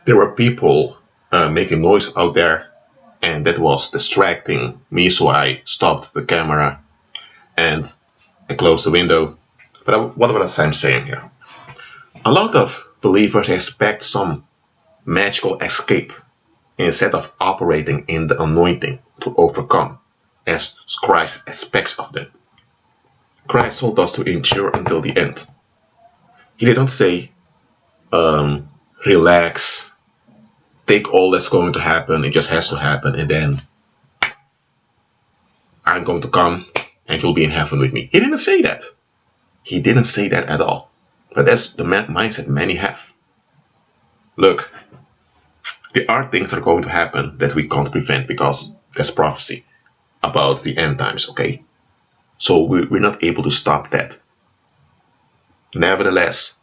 There were people making noise out there, and that was distracting me, so I stopped the camera and I closed the window. But what was I saying here? A lot of believers expect some magical escape instead of operating in the anointing to overcome, as Christ expects of them. Christ told us to endure until the end. He didn't say, relax, take all that's going to happen, it just has to happen, and then I'm going to come and you'll be in heaven with me. He didn't say that. He didn't say that at all. But that's the mindset many have. Look, there are things that are going to happen that we can't prevent because there's prophecy about the end times, okay? So we're not able to stop that. Nevertheless,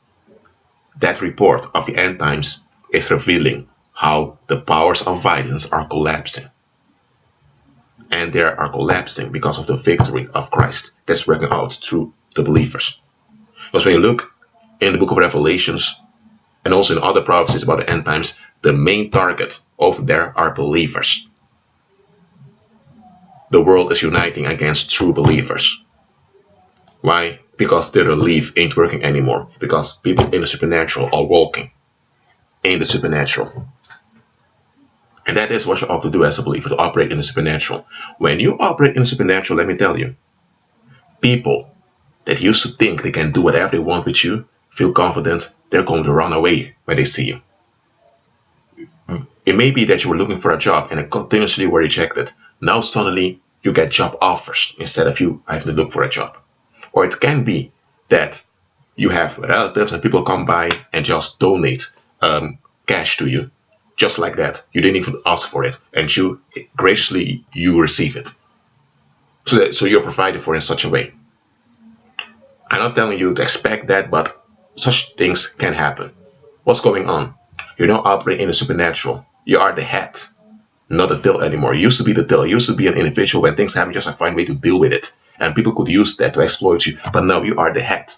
that report of the end times is revealing how the powers of violence are collapsing. And they are collapsing because of the victory of Christ that's working out through the believers. Because when you look in the book of Revelations and also in other prophecies about the end times, the main target over there are believers. The world is uniting against true believers. Why? Because their relief ain't working anymore. Because people in the supernatural are walking in the supernatural. And that is what you ought to do as a believer, to operate in the supernatural. When you operate in the supernatural, let me tell you, people that used to think they can do whatever they want with you, feel confident, they're going to run away when they see you. It may be that you were looking for a job and continuously were rejected. Now suddenly you get job offers instead of you having to look for a job. Or it can be that you have relatives and people come by and just donate cash to you. Just like that. You didn't even ask for it. And you graciously you receive it. So you're provided for in such a way. I'm not telling you to expect that, but such things can happen. What's going on? You're now operating in the supernatural. You are the head, not the tail anymore. You used to be the tail. You used to be an individual. When things happen, you just find a way to deal with it. And people could use that to exploit you. But now you are the head.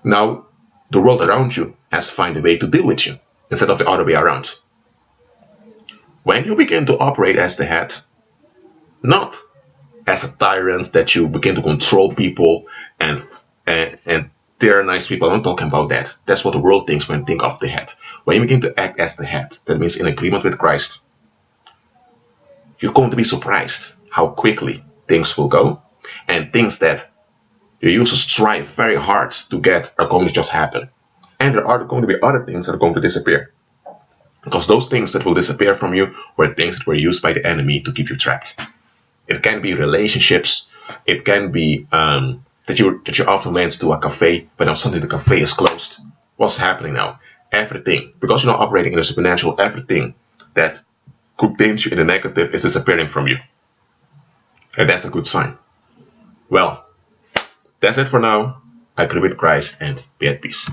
Now the world around you has to find a way to deal with you instead of the other way around. When you begin to operate as the head, not as a tyrant that you begin to control people and tyrannize people, I'm not talking about that. That's what the world thinks when they think of the head. When you begin to act as the head, that means in agreement with Christ, you're going to be surprised how quickly things will go, and things that you used to strive very hard to get are going to just happen. And there are going to be other things that are going to disappear. Because those things that will disappear from you were things that were used by the enemy to keep you trapped. It can be relationships. It can be that you often went to a cafe, but now suddenly the cafe is closed. What's happening now? Everything, because you're not operating in the supernatural, everything that contains you in the negative is disappearing from you. And that's a good sign. Well, that's it for now. I agree with Christ and be at peace.